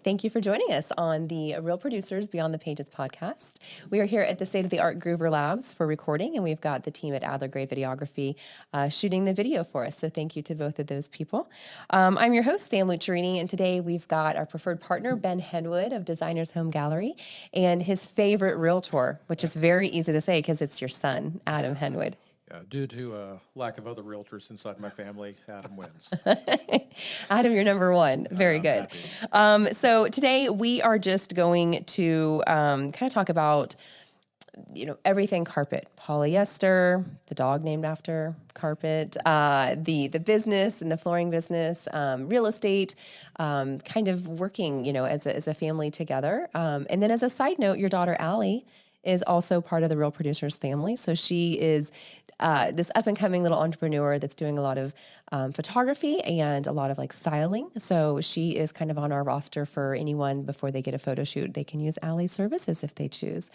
Thank you for joining us on the Real Producers Beyond the Pages podcast. We are here at the state-of-the-art Groover Labs for recording, and we've got the team at Adler Gray Videography shooting the video for us. So thank you to both of those people. I'm your host, Sam Luccherini, and today we've got our preferred partner, Ben Henwood of Designers Home Gallery, and his favorite realtor, which is very easy to say because it's your son, Adam Henwood. Yeah, due to lack of other realtors inside my family, Adam wins. Adam, you're number one. Very good. So today we are just going to kind of talk about, everything carpet, polyester, the dog named after carpet, the business and the flooring business, real estate, kind of working, as a family together. And then as a side note, your daughter, Allie, is also part of the Real Producers family. So she is this up-and-coming little entrepreneur that's doing a lot of photography and a lot of styling. So she is kind of on our roster for anyone before they get a photo shoot. They can use Allie's services if they choose.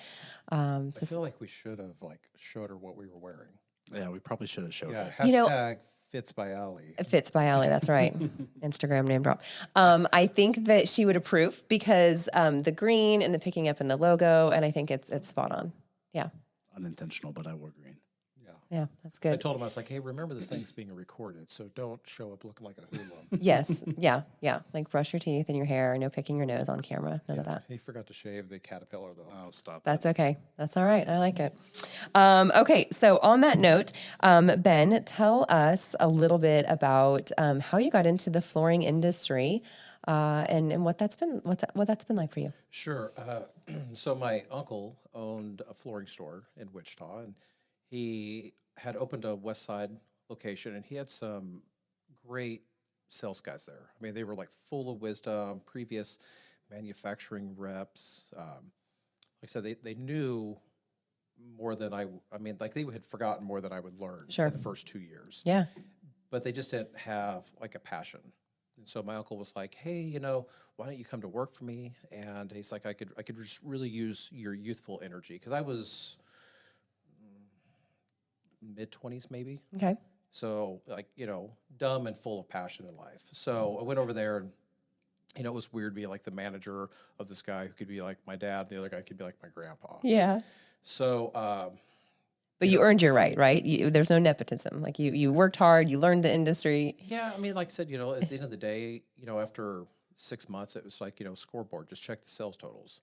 I feel like we should have showed her what we were wearing. Yeah, we probably should have showed her. Hashtag Fits by Allie. Fits by Allie, that's right. Instagram name drop. I think that she would approve because the green and the picking up in the logo, and I think it's spot on. Yeah. Unintentional, but I wore green. Yeah, that's I good. told him, I was like, hey, remember this thing's being recorded, so don't show up looking like a hoodlum. Yes, yeah. Brush your teeth and your hair, no picking your nose on camera, none of that. He forgot to shave the caterpillar, though. Oh, stop. That's okay. That's all right. I like it. Okay, so on that note, Ben, tell us a little bit about how you got into the flooring industry and what that's been like for you. Sure. So my uncle owned a flooring store in Wichita, and he had opened a West Side location, and he had some great sales guys there. I mean, they were full of wisdom, previous manufacturing reps. Like I said, they knew more than they had forgotten more than I would learn in the first 2 years. Yeah. But they just didn't have a passion. And so my uncle was like, hey, why don't you come to work for me? And he's like, I could just really use your youthful energy. Because I was mid-20s maybe. Okay. So dumb and full of passion in life. So I went over there, and it was weird being the manager of this guy who could be like my dad, and the other guy could be like my grandpa. Yeah. So but you earned your right? There's no nepotism. You worked hard, you learned the industry. Yeah, I mean, like I said, at the end of the day, after 6 months, it was scoreboard, just check the sales totals,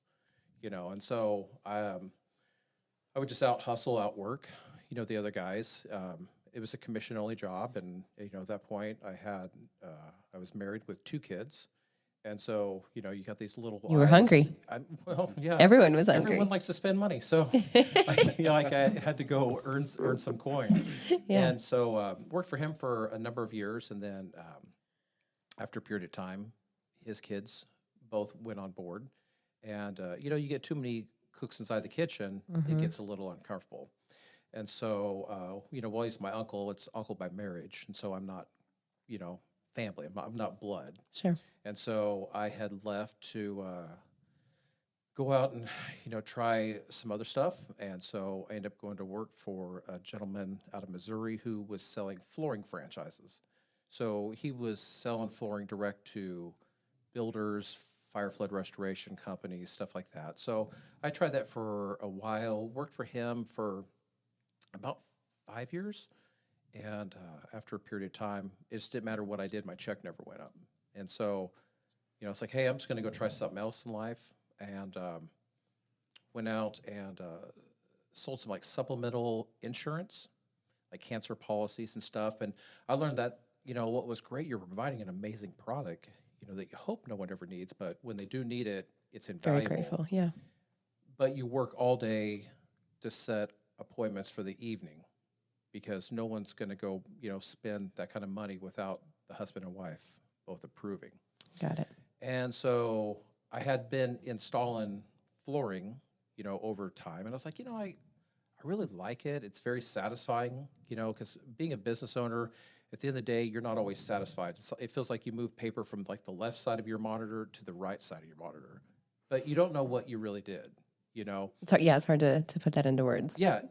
and so I would just out hustle, out work, the other guys. It was a commission-only job, and, at that point, I was married with 2 kids, and so, you got these little You were eyes. hungry. Well, yeah. Everyone was hungry. Everyone likes to spend money, so, I had to go earn some coin. Yeah. And so, worked for him for a number of years, and then after a period of time, his kids both went on board, and, you get too many cooks inside the kitchen, it gets a little uncomfortable. And so, while he's my uncle, it's uncle by marriage. And so I'm not, family. I'm not blood. Sure. And so I had left to go out and, try some other stuff. And so I ended up going to work for a gentleman out of Missouri who was selling flooring franchises. So he was selling flooring direct to builders, fire flood restoration companies, stuff like that. So I tried that for a while, worked for him for about 5 years, and after a period of time, it just didn't matter what I did, my check never went up. And so, it's like, hey, I'm just going to go try something else in life, and went out and sold some supplemental insurance, cancer policies and stuff. And I learned that, what was great, you're providing an amazing product, that you hope no one ever needs, but when they do need it, it's invaluable. Very grateful, yeah. But you work all day to set appointments for the evening because no one's going to go, spend that kind of money without the husband and wife both approving. Got it. And so I had been installing flooring, over time. And I was like, I really like it. It's very satisfying, because being a business owner, at the end of the day, you're not always satisfied. It feels like you move paper from the left side of your monitor to the right side of your monitor. But you don't know what you really did. It's hard to put that into words. Yeah,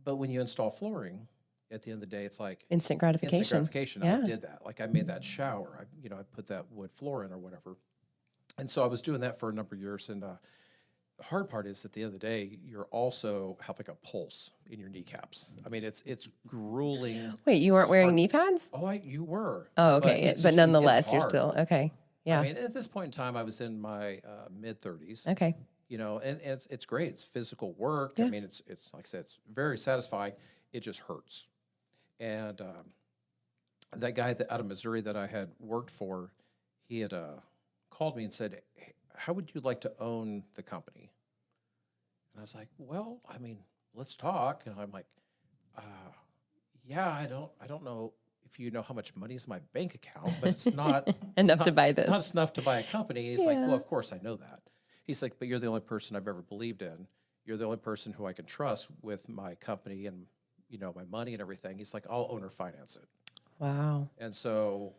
but when you install flooring, at the end of the day, it's instant gratification. Instant gratification. Yeah. I did that. I made that shower. I put that wood floor in or whatever. And so I was doing that for a number of years. And the hard part is, at the end of the day, you're also have like a pulse in your kneecaps. I mean, it's grueling. Wait, you weren't wearing knee pads? Oh, you were. Oh, okay. But nonetheless, you're hard. still, okay. Yeah. I mean, at this point in time, I was in my mid-30s. Okay. You know, and it's great. It's physical work. Yeah. I mean, it's like I said, it's very satisfying. It just hurts. And that guy out of Missouri that I had worked for, he had called me and said, hey, how would you like to own the company? And I was like, well, I mean, let's talk. And I'm like, yeah, I don't know if you know how much money is in my bank account, but it's not enough to buy this. Not enough to buy a company. And he's like, well, of course I know that. He's like, but you're the only person I've ever believed in. You're the only person who I can trust with my company and, you know, my money and everything. He's like, I'll owner finance it. Wow. And so.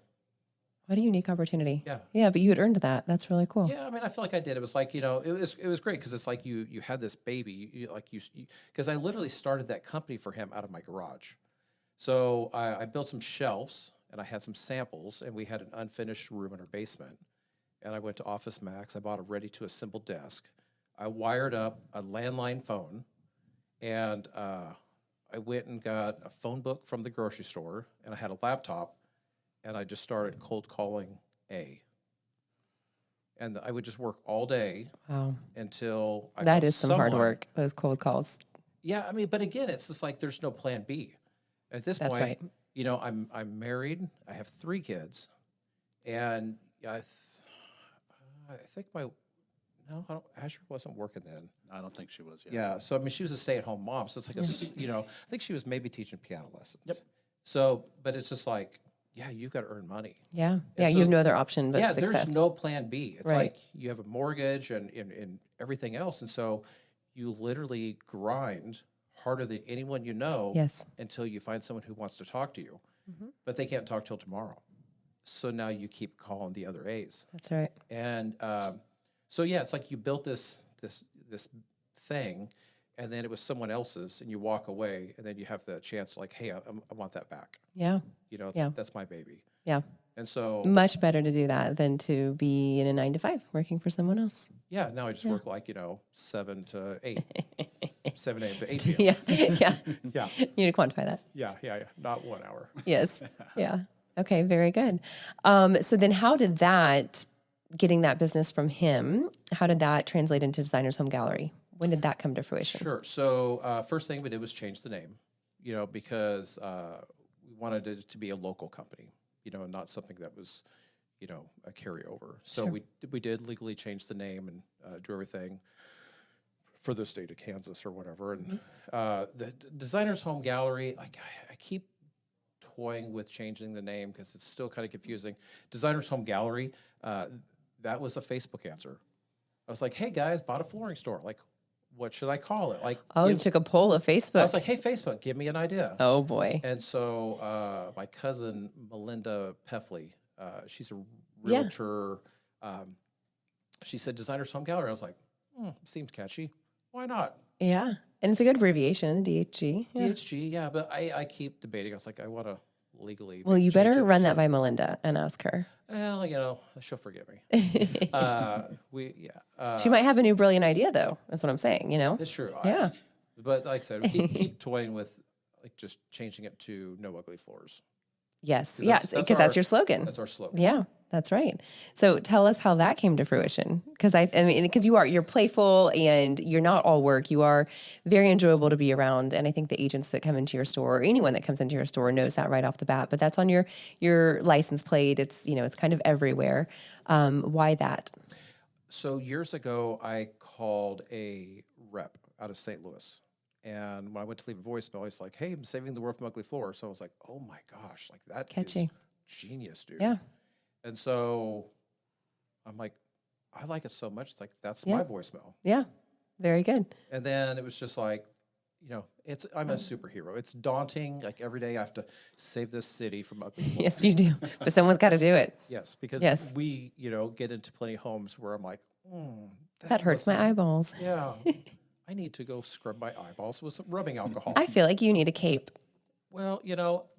What a unique opportunity. Yeah. Yeah, but you had earned that. That's really cool. Yeah, I mean, I feel like I did. It was like, you know, it was great because it's like you had this baby, because I literally started that company for him out of my garage. So I built some shelves and I had some samples, and we had an unfinished room in our basement. And I went to Office Max. I bought a ready-to-assemble desk. I wired up a landline phone, and I went and got a phone book from the grocery store, and I had a laptop, and I just started cold calling And I would just work all day until I That found is some hard someone. work, those cold calls. Yeah, I mean, but again, it's just like there's no plan B. At this That's point, right. you know, I'm married. I have 3 kids, and I think Asher wasn't working then. I don't think she was. Yeah, so I mean, she was a stay-at-home mom, so it's like you know, I think she was maybe teaching piano lessons. Yep. So, but it's just like, yeah, you've got to earn money. Yeah. Yeah, so- you have no other option but Yeah, success. there's no plan B. It's Right. like you have a mortgage and everything else, and so you literally grind harder than anyone you know. Yes. Until you find someone who wants to talk to you, but they can't talk till tomorrow. So now you keep calling the other A's. That's right. And so yeah, it's like you built this thing, and then it was someone else's, and you walk away, and then you have the chance, like, hey, I want that back. Yeah. You know, that's my baby. Yeah. And so Much better to do that than to be in a 9 to 5 working for someone else. yeah, now I just work like 7 to 8, 7 a.m. to 8 p.m. Yeah. Yeah. Yeah, You need to quantify that. yeah, not 1 hour. Yes. Yeah. Okay. Very good. So then how did getting that business from him, how did that translate into Designer's Home Gallery? When did that come to fruition? Sure. So first thing we did was change the name, because we wanted it to be a local company, not something that was, a carryover. So Sure. we did legally change the name and do everything for the state of Kansas or whatever. And the Designer's Home Gallery, like I keep toying with changing the name because it's still kind of confusing. Designer's Home Gallery, that was a Facebook answer. I was like, hey guys, bought a flooring store. Like, what should I call it? Like, You took a poll of Facebook. I was like, hey, Facebook, give me an idea. Oh boy. And so my cousin, Melinda Peffley, she's a Yeah. realtor. She said Designer's Home Gallery. I was like, seems catchy. Why not? Yeah. And it's a good abbreviation, DHG. Yeah. DHG, yeah. But I keep debating. I was like, I want to legally. Well, you change better it. run So- that by Melinda and ask her. Well, she'll forgive me. She might have a new brilliant idea, though. That's what I'm saying, It's true. Yeah. But like I said, keep toying with like just changing it to no ugly floors. Yes. 'Cause Yeah. that's Because that's our- your slogan. That's our slogan. Yeah, that's right. So tell us how that came to fruition. Because because you're playful and you're not all work. You are very enjoyable to be around. And I think the agents that come into your store or anyone that comes into your store knows that right off the bat. But that's on your license plate. It's it's kind of everywhere. Why that? So years ago, I called a rep out of St. Louis. And when I went to leave a voicemail, he's like, hey, I'm saving the world from ugly floors. So I was like, oh my gosh, like that Catchy. is genius, dude. Yeah. And so I'm like, I like it so much. It's like, that's Yeah. my voicemail. Yeah. Very good. And then it was just like, I'm a superhero. It's daunting. Like every day I have to save this city from ugly floors. Yes, you do. But someone's got to do it. Yes, because Yes. we, get into plenty of homes where I'm like, That hurts my eyeballs. Yeah. I need to go scrub my eyeballs with some rubbing alcohol. I feel like you need a cape. Well,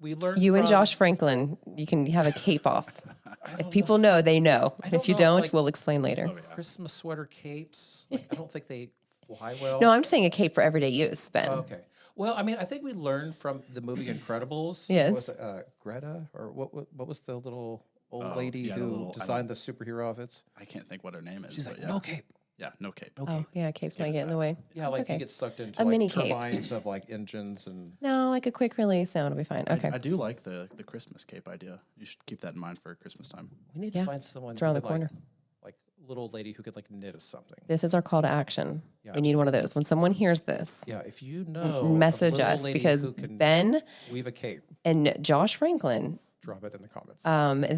we learned You and from- Josh Franklin, you can have a cape off. If people know, they know. I don't If you know if, don't, like, we'll explain later. Christmas sweater capes, like, I don't think they fly well. No, I'm saying a cape for everyday use, Ben. Okay. Well, I mean, I think we learned from the movie Incredibles. Yes. Was it, Greta, or what was the little old Oh, lady yeah, the who little- I designed the superhero outfits? I can't think what her name is. She's but like, yeah. no cape. Yeah, no cape. Oh, yeah, capes might get in the way. Yeah, It's like okay. you get sucked into A like mini cape. turbines of like engines and. No, like a quick release sound will be fine. Okay. I do like the Christmas cape idea. You should keep that in mind for Christmas time. We need Yeah, to find someone. it's around who the could, like- corner. Like little lady who could like knit us something. This is our call to action. Yeah, We need one of those. When someone hears this, Yeah, if you know, a message little us lady because who can Ben weave a cape, and Josh Franklin, drop it in the comments.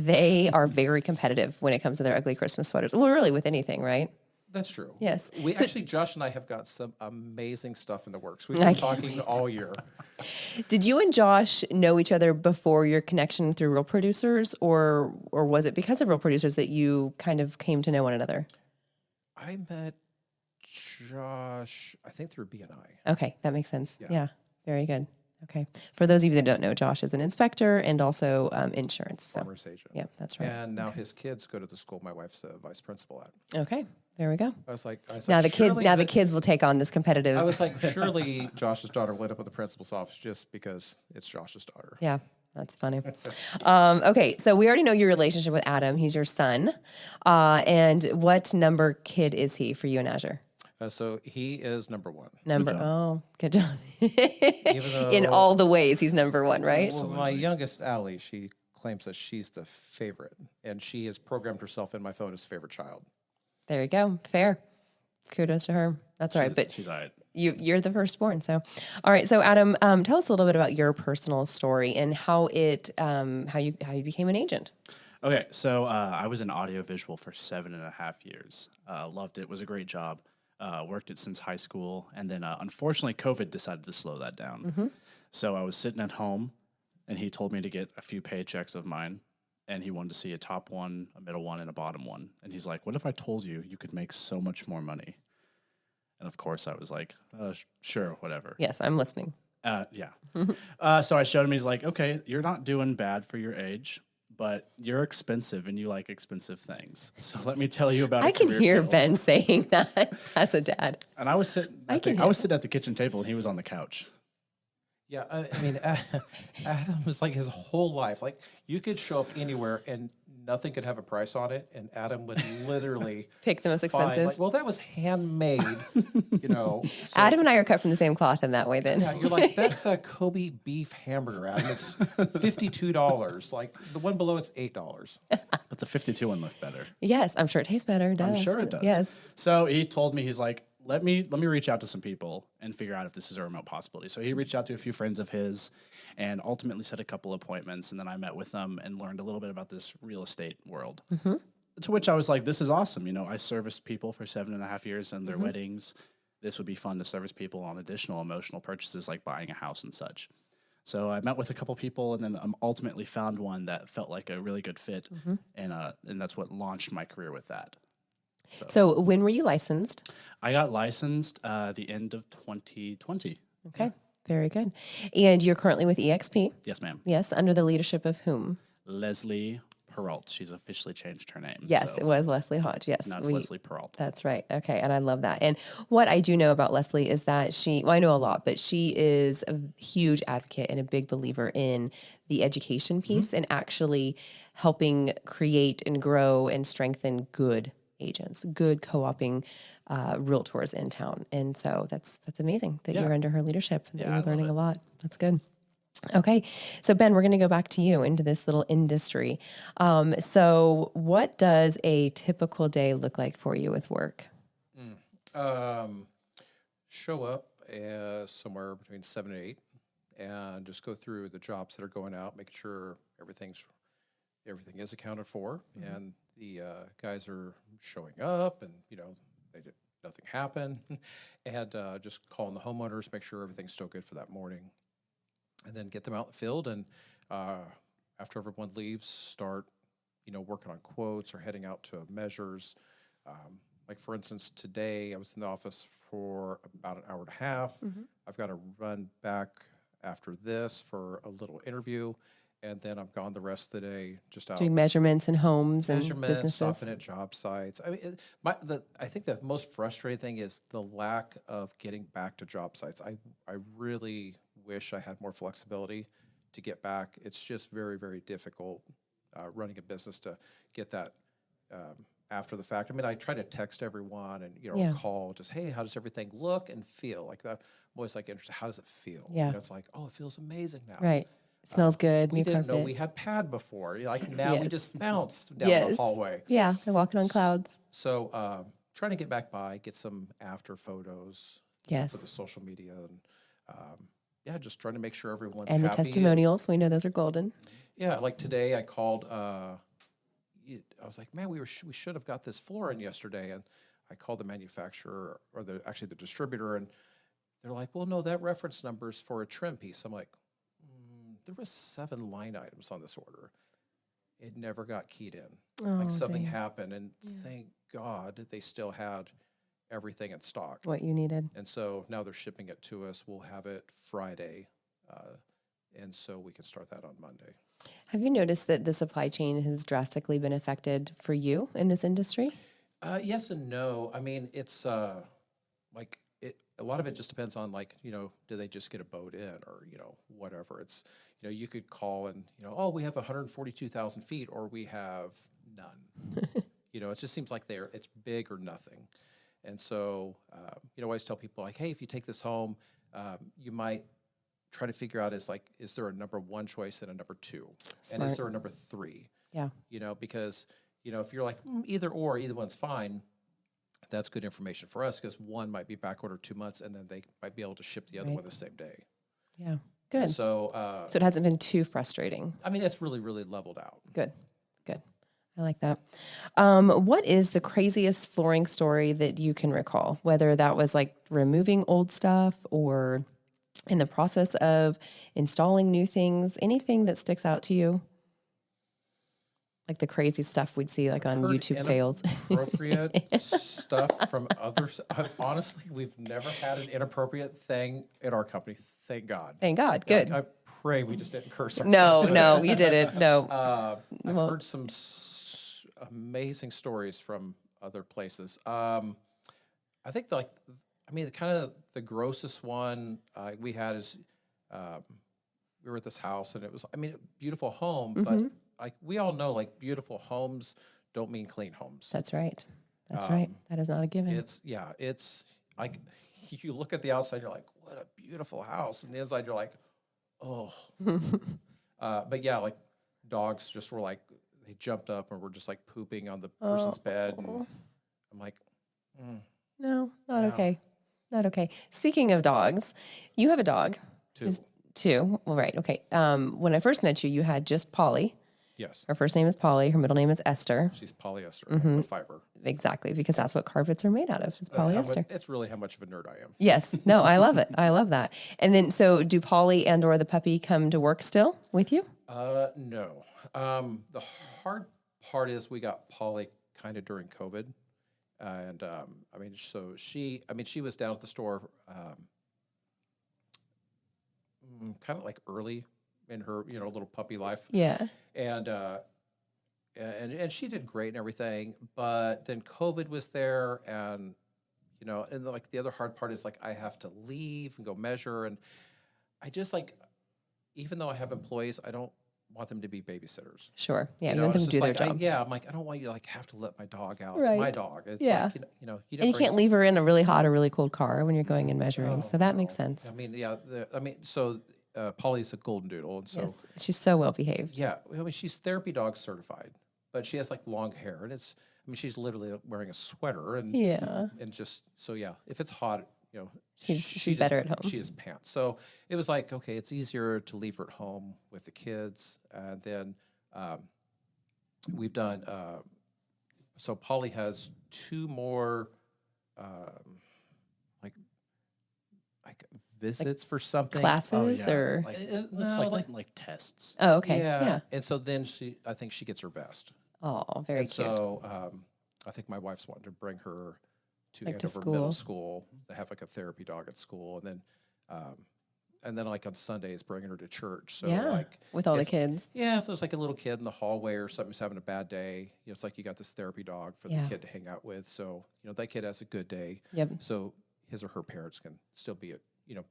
they are very competitive when it comes to their ugly Christmas sweaters. Well, really with anything, right? That's true. Yes. We So- actually, Josh and I have got some amazing stuff in the works. We've I been can't talking all year. Did you and Josh know each other before your connection through Real Producers, or was it because of Real Producers that you kind of came to know one another? I met Josh, I think through BNI. Okay, that makes sense. Yeah. Yeah, very good. Okay. For those of you that don't know, Josh is an inspector and also insurance. So, Farmers agent. yeah, that's right. And now his kids go to the school my wife's a vice principal at. Okay, there we go. I was like, Now the kids, surely the kids will take on this competitive. I was like, surely Josh's daughter will end up at the principal's office just because it's Josh's daughter. Yeah, that's funny. Okay, so we already know your relationship with Adam. He's your son. And what number kid is he for you and Azure? So he is number one. Good job. Even though, In all the ways, he's number one, right? Well, my youngest, Allie, she claims that she's the favorite, and she has programmed herself in my phone as favorite child. There you go. Fair. Kudos to her. That's all right. But She's all right. you're the firstborn. So, all right. So, Adam, tell us a little bit about your personal story and how you became an agent. Okay, so I was in audiovisual for 7.5 years. Loved it. Was a great job. Worked it since high school, and then unfortunately, COVID decided to slow that down. So I was sitting at home, and he told me to get a few paychecks of mine, and he wanted to see a top one, a middle one, and a bottom one. And he's like, "What if I told you you could make so much more money?" And of course, I was like, "Sure, whatever." Yes, I'm listening. Yeah. So I showed him. He's like, "Okay, you're not doing bad for your age, but you're expensive and you like expensive things. So let me tell you about." I can career hear field." Ben saying that as a dad. And I was sitting. I was sitting at the kitchen table, and he was on the couch. Yeah, I mean, Adam was like his whole life. Like you could show up anywhere and nothing could have a price on it, and Adam would literally Pick the most find, expensive. like, well, that was handmade, you know. So, Adam and I are cut from the same cloth in that way. Then yeah, you're like, that's a Kobe beef hamburger, Adam. It's $52. Like the one below, it's $8. But the 52 one looked better. yes, I'm sure it tastes better. Duh. I'm sure it does. Yes. So he told me, he's like, let me reach out to some people and figure out if this is a remote possibility. So he reached out to a few friends of his and ultimately set a couple appointments. And then I met with them and learned a little bit about this real estate world. To which I was like, this is awesome. You know, I serviced people for 7.5 years and their weddings. This would be fun to service people on additional emotional purchases like buying a house and such. So I met with a couple people and then ultimately found one that felt like a really good fit. And that's what launched my career with that. So when were you licensed? I got licensed the end of 2020. Okay, very good. And you're currently with EXP. Yes, ma'am. Yes, under the leadership of whom? Leslie Peralt. She's officially changed her name. Yes, so it was Leslie Hodge. Yes, Now it's Leslie Peralt. That's right. Okay, and I love that. And what I do know about Leslie is that I know a lot, but she is a huge advocate and a big believer in the education piece and actually helping create and grow and strengthen good agents, good co-oping realtors in town. And so that's amazing that you're under her leadership and that Yeah, I you're love learning it. a lot. That's good. Okay. So Ben, we're going to go back to you into this little industry. So what does a typical day look like for you with work? Show up somewhere between 7 and 8 and just go through the jobs that are going out, making sure everything is accounted for, and the guys are showing up, and nothing happened, and just calling the homeowners, make sure everything's still good for that morning, and then get them out in the field, and after everyone leaves, start working on quotes or heading out to measures. Like for instance, today I was in the office for about an hour and a half. I've got to run back after this for a little interview, and then I'm gone the rest of the day, just out Doing measurements in homes and measurements, businesses. stopping at job sites. I mean, I think the most frustrating thing is the lack of getting back to job sites. I really wish I had more flexibility to get back. It's just very, very difficult running a business to get that after the fact. I mean, I try to text everyone and, Yeah. call just, hey, how does everything look and feel? Like that. I'm always like interested. How does it feel? Yeah. It's like, oh, it feels amazing now. Right. Smells good. We New didn't carpet. know we had pad before. Like now we Yes. just bounced down Yes. the hallway. Yeah. They're walking on clouds. So trying to get back by, get some after photos Yes. for the social media, and just trying to make sure everyone's And the happy. testimonials. We know those are golden. Yeah, like today I called. I was like, man, we should have got this floor in yesterday, and I called the manufacturer or the distributor, and they're like, well, no, that reference number is for a trim piece. I'm like, there was 7 line items on this order. It never got keyed in. Like something dang. happened, and thank God that they still had everything in stock. What you needed. And so now they're shipping it to us. We'll have it Friday, and so we can start that on Monday. Have you noticed that the supply chain has drastically been affected for you in this industry? Yes and no. I mean, it's like a lot of it just depends on, like, do they just get a boat in or, whatever. It's, you could call and, oh, we have 142,000 feet or we have none. It just seems like it's big or nothing. And so, I always tell people, like, hey, if you take this home, you might try to figure out is there a number 1 choice and a number 2? And is there a number 3? Yeah. Because, if you're like either one's fine, that's good information for us because one might be back ordered 2 months and then they might be able to ship the other one the same day. Yeah. Good. So, So it hasn't been too frustrating. I mean, it's really, really leveled out. Good. Good. I like that. What is the craziest flooring story that you can recall? Whether that was like removing old stuff or in the process of installing new things, anything that sticks out to you? Like the crazy stuff we'd see like on YouTube fails. Inappropriate stuff from others. Honestly, we've never had an inappropriate thing in our company. Thank God. Thank God. Good. I pray we just didn't curse No, no, you didn't. No. I've heard some amazing stories from other places. I think kind of the grossest one we had is we were at this house and it was, a beautiful home, but like we all know, like beautiful homes don't mean clean homes. That's right. That's right. That is not a given. It's like you look at the outside, you're like, what a beautiful house. And the inside, you're like, oh. But yeah, like dogs just were like, they jumped up and were just like pooping on the person's bed. And I'm like, no, not okay. Not okay. Speaking of dogs, you have a dog. 2. 2. Well, right. Okay. When I first met you, you had just Polly. Yes. Her first name is Polly. Her middle name is Esther. She's polyester, the fiber. Exactly, because that's what carpets are made out of. It's polyester. It's really how much of a nerd I am. Yes. No, I love it. I love that. And then, so do Polly and or the puppy come to work still with you? No. The hard part is we got Polly kind of during COVID. And, so she was down at the store kind of like early in her, little puppy life. Yeah. And she did great and everything, but then COVID was there, and and like the other hard part is like I have to leave and go measure, and I just like, even though I have employees, I don't want them to be babysitters. Sure. Yeah. You want them to do their job. I'm like, I don't want you to like have to let my dog out. It's my dog. It's Yeah. like, And you can't leave her in a really hot or really cold car when you're going and measuring. So that makes sense. Polly's a golden doodle, and so Yes. She's so well behaved. yeah, she's therapy dog certified, but she has like long hair, and she's literally wearing a sweater, and and just so if it's hot, She's better at home. She has pants, so it was like, okay, it's easier to leave her at home with the kids, and then we've done. So Polly has 2 more, like visits for something. Classes or? It's like tests. Oh, okay. Yeah. And so then I think she gets her vest. Oh, very And cute. so I think my wife's wanting to bring her to Like to Andover school. Middle School. They have like a therapy dog at school. And then and then like on Sundays, bringing her to church. So Yeah, like with all the if- kids. Yeah, if there's like a little kid in the hallway or something's having a bad day, it's like you got this therapy dog for Yeah. the kid to hang out with. So that kid has a good day. Yep. So his or her parents can still be at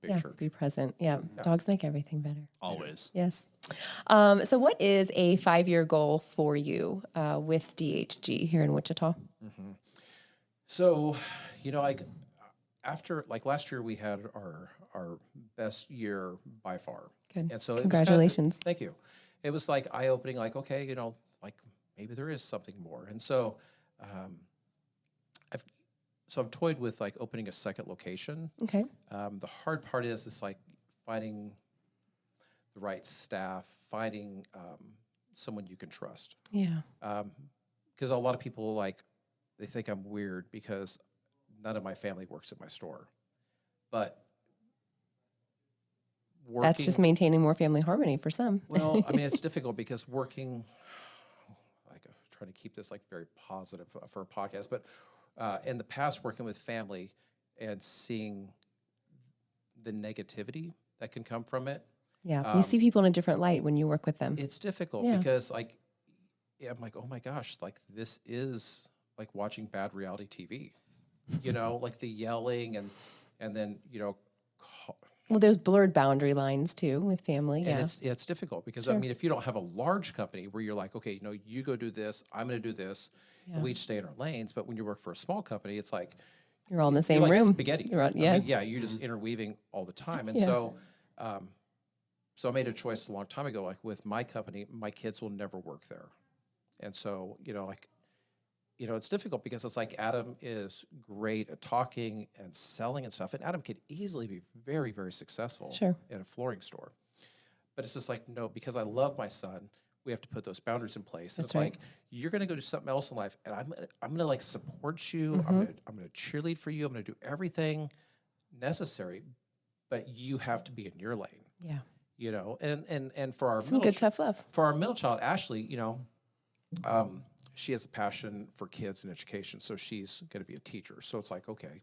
big Yeah, church. be present. Yeah. Dogs make everything better. Always. Yes. So what is a 5-year goal for you with DHG here in Wichita? So, like after like last year, we had our best year by far. Good. And so Congratulations. Thank you. It was like eye opening. Like, okay, like maybe there is something more. And so, I've toyed with like opening a second location. Okay. The hard part is like finding the right staff, finding someone you can trust. Yeah. Because a lot of people they think I'm weird because none of my family works at my store. But That's just maintaining more family harmony for some. well, I mean, it's difficult because working, like, I'm trying to keep this like very positive for a podcast, but in the past, working with family and seeing the negativity that can come from it, Yeah. You see people in a different light when you work with them. it's difficult Yeah. because I'm like, oh my gosh, like this is like watching bad reality TV, like the yelling and then, Well, there's blurred boundary lines too with family. and Yeah. it's difficult because I Sure. mean, if you don't have a large company where you're like, okay, you go do this, I'm going to do this, and we each stay in our lanes. But when you work for a small company, it's like You're all in the same you're like room. spaghetti. You're on, I mean, yes. yeah, you're just interweaving all the time. And Yeah. so I made a choice a long time ago. Like with my company, my kids will never work there, and so it's difficult because it's like Adam is great at talking and selling and stuff, and Adam could easily be very, very successful Sure. at a flooring store. But it's just like, no, because I love my son, we have to put those boundaries in place. And That's it's right. like, you're going to go do something else in life, and I'm gonna like support you. Mm-hmm. I'm gonna cheerlead for you. I'm gonna do everything necessary, but you have to be in your lane. Yeah. And for our Some good tough love. for our middle child, Ashley, she has a passion for kids and education, so she's going to be a teacher. So it's like, okay,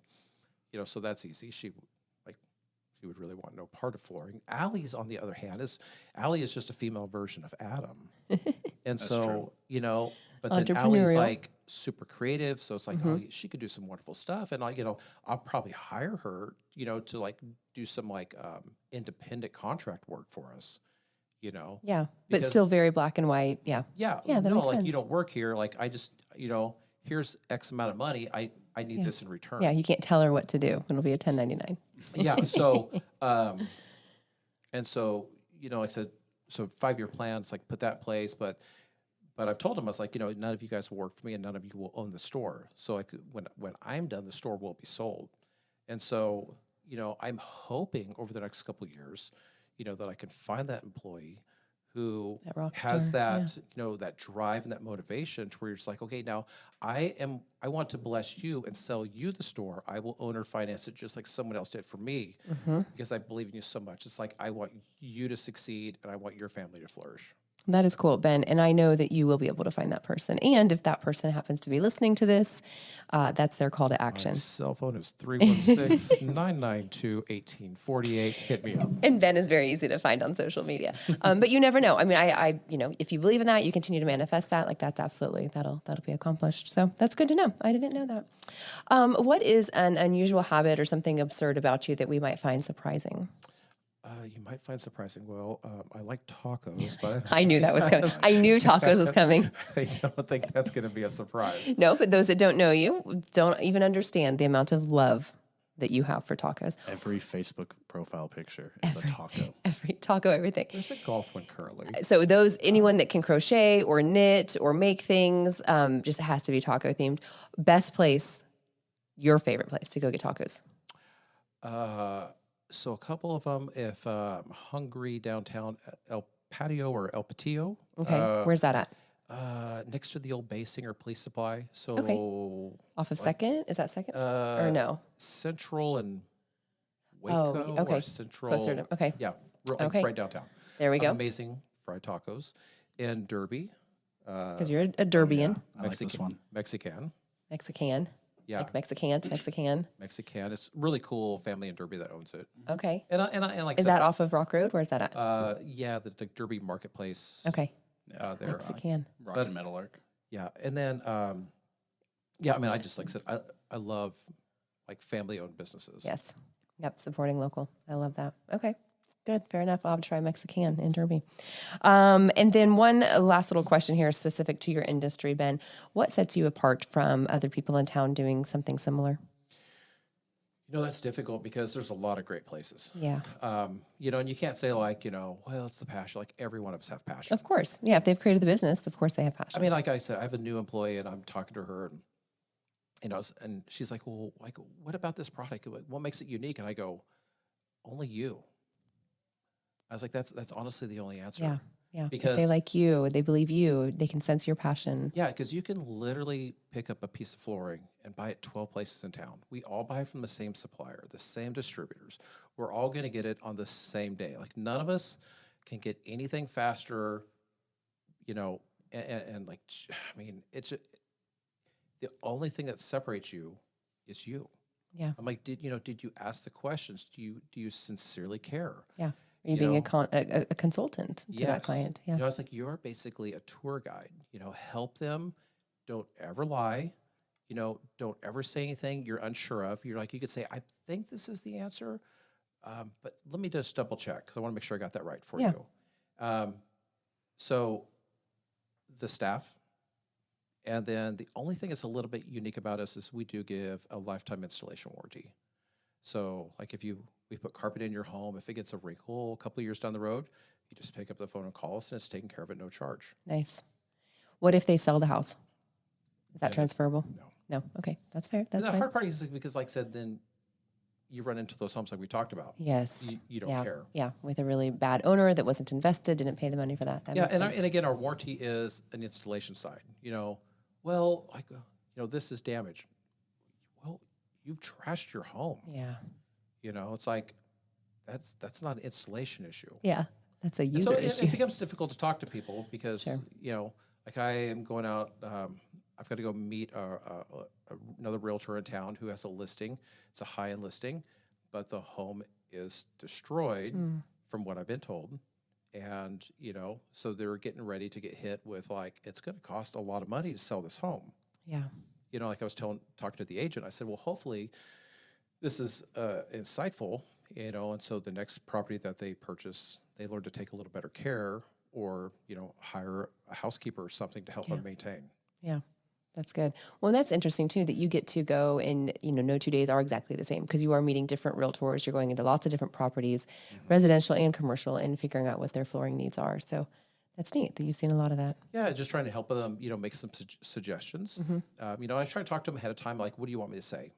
so that's easy. She would really want no part of flooring. Allie's, on the other hand, Allie is just a female version of Adam, and so true. but then Allie's Entrepreneurial. like super creative, so it's like, oh, she could do some wonderful stuff, and I'll probably hire her, to like do some like independent contract work for us. Yeah. But Because- still very black and white. Yeah. Yeah, Yeah, that no, makes like sense. you don't work here. Like I just, here's X amount of money. I need this in return. Yeah. You can't tell her what to do. It'll be a 1099. Yeah. So, and so, like I said, so 5-year plans, like put that in place. But I've told him, I was like, none of you guys will work for me and none of you will own the store. So like when I'm done, the store will be sold. And so, I'm hoping over the next couple of years, that I can find that employee who That rock has star, that, that drive and that motivation to where you're just like, okay, now I want to bless you and sell you the store. I will own or finance it just like someone else did for me because I believe in you so much. It's like, I want you to succeed and I want your family to flourish. That is cool, Ben. And I know that you will be able to find that person. And if that person happens to be listening to this, that's their call to action. My cell phone is 316-992-1848. Hit me up. And Ben is very easy to find on social media. But you never know. I mean, I if you believe in that, you continue to manifest that. Like that's absolutely, that'll be accomplished. So that's good to know. I didn't know that. What is an unusual habit or something absurd about you that we might find surprising? You might find surprising. Well, I like tacos, but I knew that was coming. I knew tacos was coming. I don't think that's going to be a surprise. No, but those that don't know you don't even understand the amount of love that you have for tacos. Every Facebook profile picture is a taco. Every taco, everything. There's a golf one currently. So anyone that can crochet or knit or make things, just has to be taco themed. Best place, your favorite place to go get tacos. So a couple of them, if I'm hungry, downtown, El Patio or El Patio. Okay, where's that at? Next to the old Basinger Police Supply. So Off of Second? Is that Second? Or no? Central and Waco okay. or Central. Closer to, okay. Yeah, Okay. right downtown. There we go. Amazing fried tacos. In Derby. Because you're a Derbian, I like this one. Mexican. Mexican. Yeah. Like Mexican. Mexican. It's really cool family in Derby that owns it. Okay. And like I Is said, that off of Rock Road? Where's that at? yeah, the Derby Marketplace. Okay. There. Mexican. Rock and Metal Arc. Yeah, and then yeah, I mean, I just like I said, I love like family owned businesses. Yes. Yep. Supporting local. I love that. Okay. Good. Fair enough. I'll have to try Mexican in Derby. And then one last little question here specific to your industry, Ben. What sets you apart from other people in town doing something similar? You know, that's difficult because there's a lot of great places. Yeah. You know, and you can't say like, you know, well, it's the passion. Like every one of us have passion. Of course. Yeah. If they've created the business, of course they have passion. I mean, like I said, I have a new employee and I'm talking to her and, you know, and she's like, well, like, what about this product? What makes it unique? And I go, only you. I was like, that's honestly the only answer. Yeah. Yeah. Because if they like you, they believe you, they can sense your passion. yeah, because you can literally pick up a piece of flooring and buy it 12 places in town. We all buy from the same supplier, the same distributors. We're all going to get it on the same day. Like none of us can get anything faster, you know, and like, I mean, the only thing that separates you is you. Yeah. I'm like, did you ask the questions? Do you sincerely care? Yeah. Are you being a consultant to that client? Yeah. You know, it's like you're basically a tour guide. You know, help them. Don't ever lie. You know, don't ever say anything you're unsure of. You're like, you could say, I think this is the answer, but let me just double check because I want to make sure I got that right for you. So the staff, and then the only thing that's a little bit unique about us is we do give a lifetime installation warranty. So like if we put carpet in your home, if it gets a wrinkle a couple of years down the road, you just pick up the phone and call us and it's taken care of at no charge. Nice. What if they sell the house? Is that Yeah, transferable? No. No. Okay. That's fair. And That's the fine. hard part is because like I said, then you run into those homes like we talked about. Yes. You don't yeah. care. Yeah. With a really bad owner that wasn't invested, didn't pay the money for that. That Yeah. makes sense. And again, our warranty is an installation side, you know, well, like, you know, this is damaged. Well, you've trashed your home. Yeah. You know, it's like, that's not an installation issue. Yeah. That's a And user so issue. it becomes difficult to talk to people because, Sure. you know, like I am going out, I've got to go meet another realtor in town who has a listing. It's a high-end listing, but the home is destroyed from what I've been told. And, you know, so they're getting ready to get hit with like, it's going to cost a lot of money to sell this home. Yeah. You know, like I was talking to the agent, I said, well, hopefully this is insightful, you know, and so the next property that they purchase, they learn to take a little better care or, you know, hire a housekeeper or something to help them maintain. Yeah. That's good. Well, that's interesting too, that you get to go and, you know, no 2 days are exactly the same because you are meeting different realtors. You're going into lots of different properties, residential and commercial, and figuring out what their flooring needs are. So that's neat that you've seen a lot of that. Yeah, just trying to help them, you know, make some suggestions. You know, I try to talk to them ahead of time, like, what do you want me to say?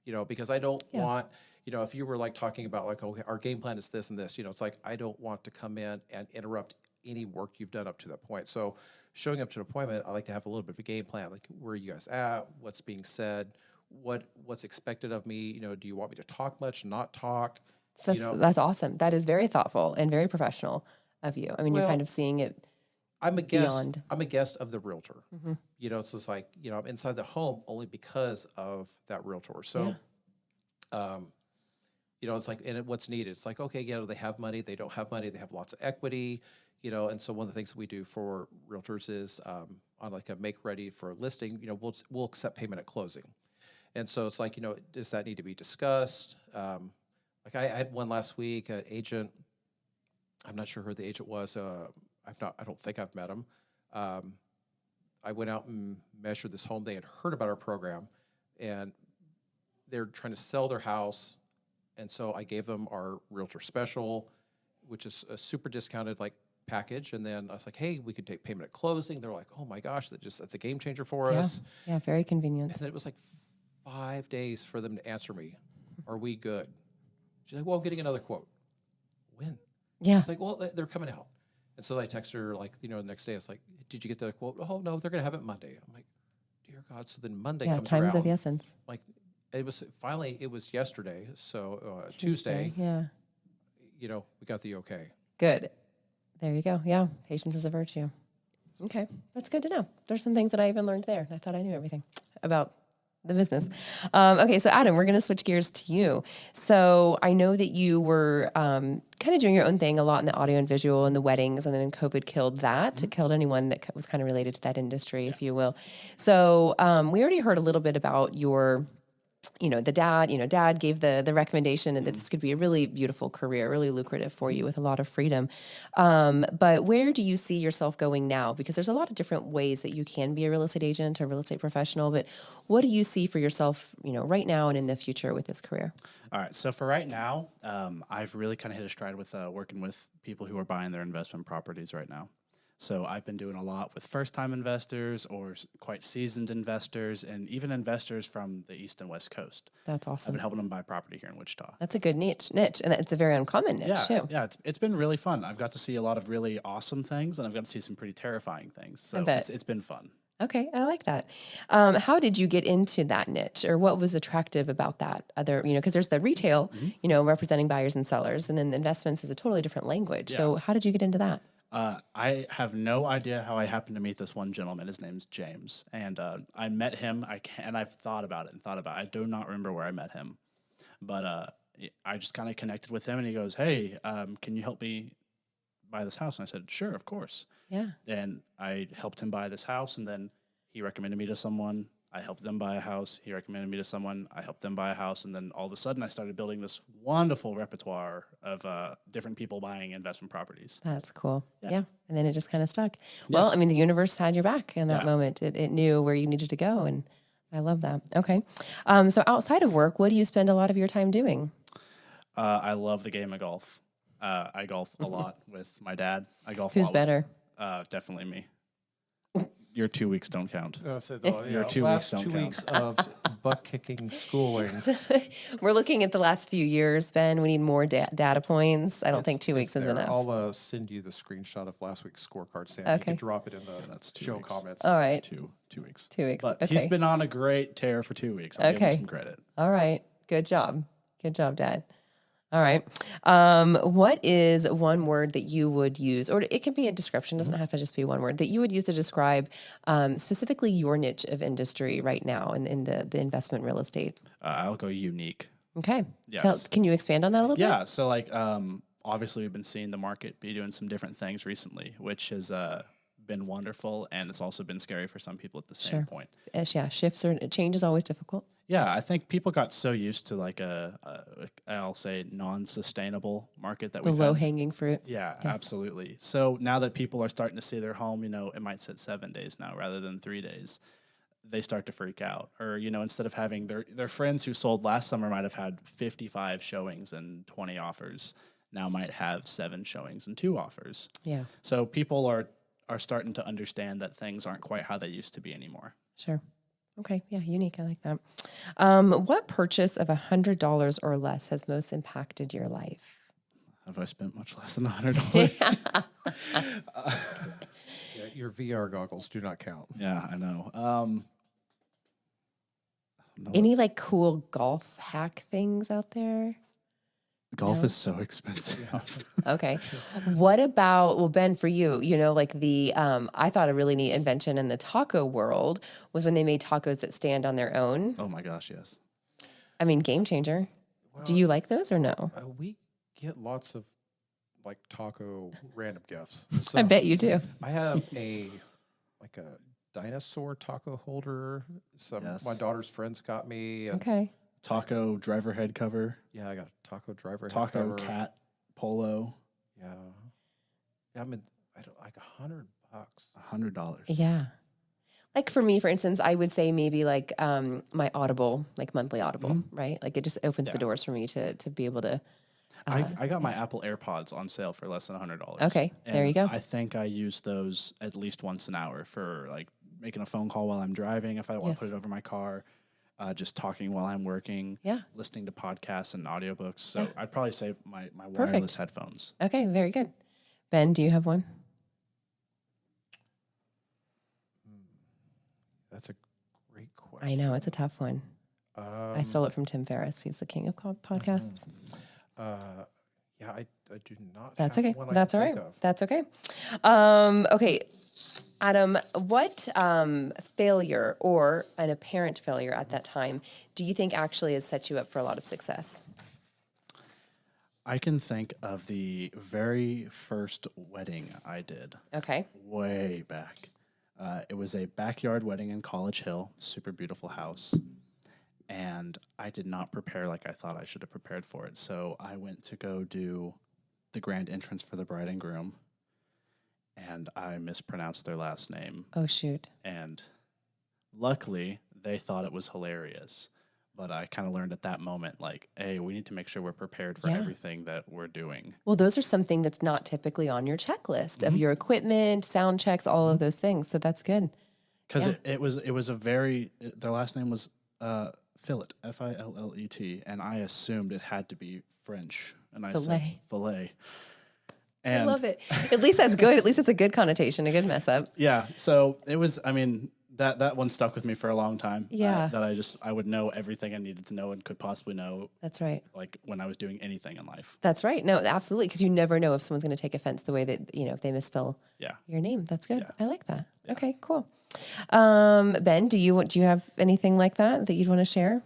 You know, because I don't want, you know, if you were like talking about like, okay, our game plan is this and this, you know, it's like, I don't want to come in and interrupt any work you've done up to that point. So showing up to an appointment, I like to have a little bit of a game plan, like where are you guys at, what's being said, what's expected of me, you know, do you want me to talk much, not talk? So that's awesome. That is very thoughtful and very professional of you. I mean, you're kind of seeing it. I'm a guest. Beyond. I'm a guest of the realtor. You know, it's just like, you know, I'm inside the home only because of that realtor. So, you know, it's like, and what's needed? It's like, okay, yeah, they have money, they don't have money, they have lots of equity, you know, and so one of the things we do for realtors is on like a make ready for a listing, you know, we'll accept payment at closing. And so it's like, you know, does that need to be discussed? Like I had one last week, an agent, I'm not sure who the agent was. I don't think I've met him. I went out and measured this home. They had heard about our program and they're trying to sell their house. And so I gave them our realtor special, which is a super discounted like package. And then I was like, hey, we could take payment at closing. They're like, oh my gosh, that's a game changer for us. Yeah, very convenient. And then it was like 5 days for them to answer me. Are we good? She's like, well, I'm getting another quote. When? Yeah. She's like, well, they're coming out. And so I text her like, you know, the next day. It's like, did you get the quote? Oh no, they're gonna have it Monday. I'm like, dear God. So then Monday comes time's around. of the essence. Like, it was yesterday. So Tuesday. Yeah. You know, we got the okay. Good. There you go. Yeah. Patience is a virtue. Okay. That's good to know. There's some things that I even learned there. I thought I knew everything about the business. Okay, so Adam, we're going to switch gears to you. So I know that you were kind of doing your own thing a lot in the audio and visual and the weddings, and then COVID killed that. It killed anyone that was kind of related to that industry, if you will. So we already heard a little bit about your dad gave the recommendation and that this could be a really beautiful career, really lucrative for you with a lot of freedom. But where do you see yourself going now? Because there's a lot of different ways that you can be a real estate agent or real estate professional, but what do you see for yourself, right now and in the future with this career? All right. So for right now, I've really kind of hit a stride with working with people who are buying their investment properties right now. So I've been doing a lot with first-time investors or quite seasoned investors and even investors from the East and West Coast. That's I've awesome. been helping them buy property here in Wichita. That's a good niche, and it's a very uncommon niche too. Yeah, it's been really fun. I've got to see a lot of really awesome things, and I've got to see some pretty terrifying things. So bet. it's been fun. Okay, I like that. How did you get into that niche, or what was attractive about that? Because there's the retail, representing buyers and sellers, and then the investments is a totally different language. Yeah. So how did you get into that? I have no idea how I happened to meet this one gentleman. His name's James, and I met him. And I've thought about it. I do not remember where I met him, but I just kind of connected with him, and he goes, "Hey, can you help me buy this house?" And I said, "Sure, of course." Yeah. And I helped him buy this house, and then he recommended me to someone. I helped them buy a house. He recommended me to someone. I helped them buy a house. And then all of a sudden, I started building this wonderful repertoire of different people buying investment properties. That's cool. Yeah. Yeah. And then it just kind of stuck. Well, I mean, the universe had your back in that moment. It knew where you needed to go. And I love that. Okay. So outside of work, what do you spend a lot of your time doing? I love the game of golf. I golf a lot with my dad. I golf a Who's lot better? With, definitely me. Your 2 weeks don't count. Your 2 last weeks don't 2 count. weeks of butt kicking schooling. We're looking at the last few years, Ben. We need more data points. I don't think 2 weeks is there. enough. I'll send you the screenshot of last week's scorecard, Sam. You Okay. can drop it in the That's 2 show weeks. comments. All right. 2 weeks. 2 weeks. But Okay. he's been on a great tear for 2 weeks. I'll give him Okay. some credit. All right. Good job. Good job, Dad. All right. What is one word that you would use, or it can be a description, doesn't have to just be one word, that you would use to describe specifically your niche of industry right now in the investment real estate? I'll go unique. Okay. Yes. Can you expand on that a little bit? Yeah. So obviously we've been seeing the market be doing some different things recently, which has been wonderful, and it's also been scary for some people at the same point. Shifts or change is always difficult. Yeah, I think people got so used to I'll say non-sustainable market that The we've low had. hanging fruit. Yeah, absolutely. So now that people are starting to see their home, it might sit 7 days now rather than 3 days. They start to freak out. Or, instead of having their friends who sold last summer might have had 55 showings and 20 offers, now might have 7 showings and 2 offers. Yeah. So people are starting to understand that things aren't quite how they used to be anymore. Sure. Okay. Yeah. Unique. I like that. What purchase of $100 or less has most impacted your life? Have I spent much less than $100? Yeah, your VR goggles do not count. Yeah, I know. Any cool golf hack things out there? Golf is so expensive. Okay. What about, Ben, for you, I thought a really neat invention in the taco world was when they made tacos that stand on their own. Oh my gosh, yes. I mean, game changer. Do you like those or no? We get lots of taco random gifts. I So bet you do. I have a dinosaur taco holder. Yes. My daughter's friends got me. And Okay. Taco driver head cover. yeah, I got a taco driver. head Taco cover. cat polo. Yeah. Yeah, I don't $100. $100. Yeah. For me, for instance, I would say maybe my Audible, monthly Audible, right? It just opens the doors for me to be able to. I got my Apple AirPods on sale for less than $100. Okay, there you go. I think I use those at least once an hour for making a phone call while I'm driving if I want to put it over my car, just talking while I'm working, listening to podcasts and audiobooks. So I'd probably say my wireless headphones. Okay, very good. Ben, do you have one? That's a great question. I know, it's a tough one. I stole it from Tim Ferriss. He's the king of podcasts. Yeah, I do not. That's have okay. one I That's can all think right. of. That's okay. Okay. Adam, what failure or an apparent failure at that time do you think actually has set you up for a lot of success? I can think of the very first wedding I did Okay. way back. It was a backyard wedding in College Hill, super beautiful house. And I did not prepare like I thought I should have prepared for it. So I went to go do the grand entrance for the bride and groom, and I mispronounced their last name. Oh, shoot. And luckily, they thought it was hilarious. But I kind of learned at that moment, like, hey, we need to make sure we're prepared for Yeah. everything that we're doing. Well, those are something that's not typically on your checklist of your equipment, sound checks, all of those things. So that's good. Because Yeah. it was a very, their last name was Fillet, Fillet, and I assumed it had to be French. And I said, Filet. filet. I And love it. At least that's good. At least it's a good connotation, a good mess up. yeah, so it was, I mean, that one stuck with me for a long time. Yeah. That I would know everything I needed to know and could possibly know, That's right. like, when I was doing anything in life. That's right. No, absolutely. Because you never know if someone's going to take offense the way that, if they misspell Yeah. your name. That's good. Yeah. I like that. Okay, cool. Ben, do you have anything like that you'd want to share?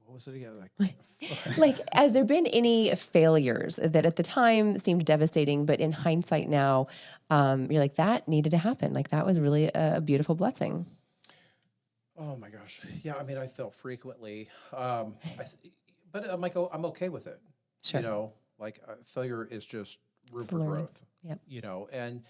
What was it again? Like, has there been any failures that at the time seemed devastating, but in hindsight now, you're like, that needed to happen. Like, that was really a beautiful blessing. Oh my gosh. Yeah, I mean, I fail frequently, but I'm like, I'm okay with it. Sure. You know, like failure is just room for learning. growth. Yep. You know, and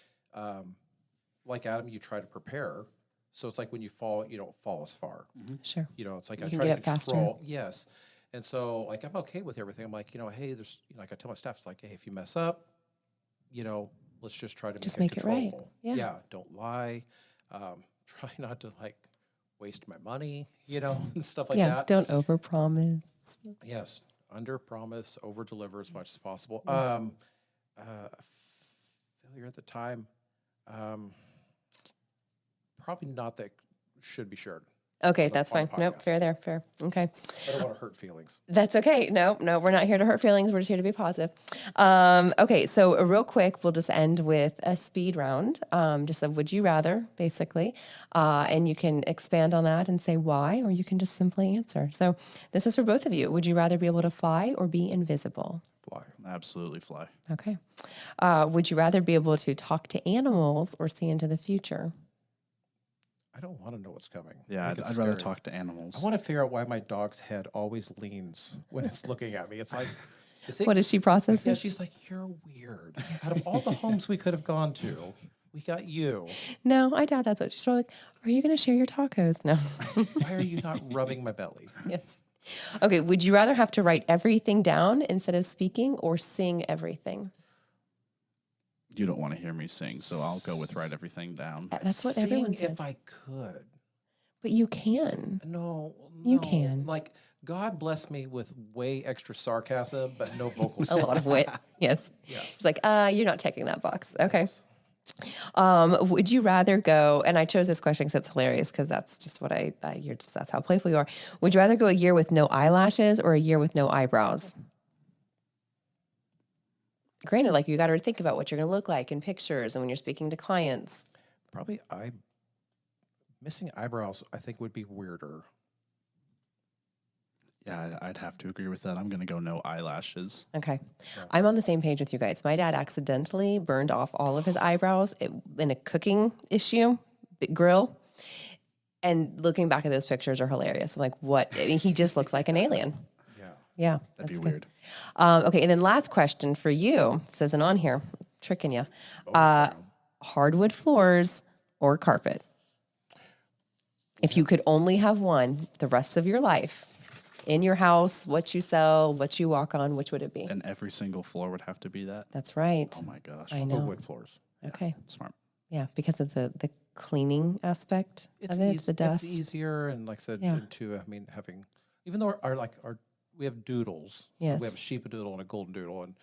like Adam, you try to prepare. So it's like when you fall, you don't fall as far. Sure. You know, it's like You I can try get to up faster. control. Yes. And so like I'm okay with everything. I'm like, hey, there's, like I tell my staff, it's like, hey, if you mess up, let's just try to Just make make it it right. controllable. Yeah. Don't lie. Try not to like waste my money, and stuff like Yeah. that. Don't overpromise. Yes, under promise, over deliver as much as possible. Failure at the time, probably not that should be shared. Okay, on the that's fine. Nope, podcast. fair there, fair. Okay. I don't want to hurt feelings. That's okay. No, we're not here to hurt feelings. We're just here to be positive. Okay, so real quick, we'll just end with a speed round, just a would you rather, basically. And you can expand on that and say why, or you can just simply answer. So this is for both of you. Would you rather be able to fly or be invisible? Fly. Absolutely fly. Okay. Would you rather be able to talk to animals or see into the future? I don't want to know what's coming. Yeah, I I'd think it's rather scary. talk to animals. I want to figure out why my dog's head always leans when it's looking at me. It's like, What is she processing? Yeah, she's like, you're weird. Out of all the homes we could have gone to, we got you. No, I doubt that's what she's probably like. Are you going to share your tacos? No. Why are you not rubbing my belly? Yes. Okay. Would you rather have to write everything down instead of speaking or sing everything? You don't want to hear me sing, so I'll go with write everything down. That's what Sing everyone says. if I could. But you can. No, You no. can. Like, God bless me with way extra sarcasm, but no vocal A lot of wit. Yes. Yes. It's like, you're not checking that box. Okay. Would you rather go, and I chose this question because it's hilarious because that's just what that's how playful you are. Would you rather go a year with no eyelashes or a year with no eyebrows? Granted, like you got to think about what you're going to look like in pictures and when you're speaking to clients. Probably missing eyebrows, I think, would be weirder. Yeah, I'd have to agree with that. I'm going to go no eyelashes. Okay. I'm on the same page with you guys. My dad accidentally burned off all of his eyebrows in a cooking grill. And looking back at those pictures are hilarious. I'm like, what? I mean, he just looks like an alien. Yeah. Yeah. That'd be that's weird. good. Okay. And then last question for you. It says it on here. Tricking you. Hardwood floors or carpet? If you could only have one the rest of your life in your house, what you sell, what you walk on, which would it be? And every single floor would have to be that. That's right. Oh my gosh. I For know. wood floors. Okay. Smart. Yeah, because of the cleaning aspect of it, the dust. It's easier, and like I said, Yeah. and too, I mean, even though our we have doodles. Yes. We have a sheepadoodle and a golden doodle, and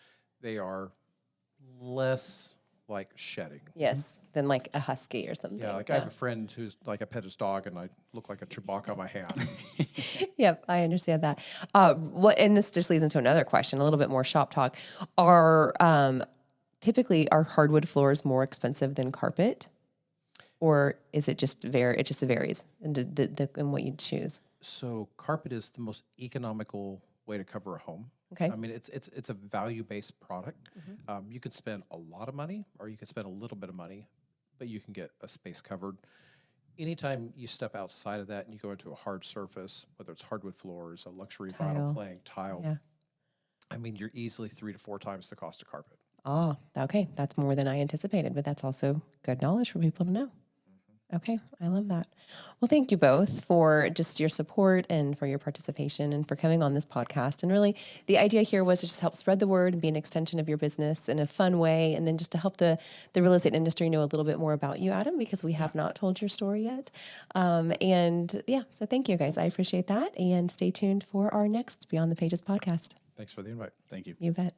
they are less like shedding. Yes, than like a husky or something. Yeah, like I have a friend who's like, I pet his dog and I look like a Chewbacca on my hand. Yep, I understand that. And this just leads into another question, a little bit more shop talk. Are typically are hardwood floors more expensive than carpet? Or is it just it just varies in what you choose? So carpet is the most economical way to cover a home. Okay. I mean, it's a value-based product. You could spend a lot of money or you could spend a little bit of money, but you can get a space covered. Anytime you step outside of that and you go into a hard surface, whether it's hardwood floors, a luxury Tile. vinyl plank, tile, Yeah. I mean, you're easily 3 to 4 times the cost of carpet. Oh, okay. That's more than I anticipated, but that's also good knowledge for people to know. Okay, I love that. Well, thank you both for just your support and for your participation and for coming on this podcast. And really, the idea here was to just help spread the word and be an extension of your business in a fun way, and then just to help the real estate industry know a little bit more about you, Adam, because we have not told your story yet. And yeah, so thank you guys. I appreciate that. And stay tuned for our next Beyond the Pages podcast. Thanks for the invite. Thank you. You bet.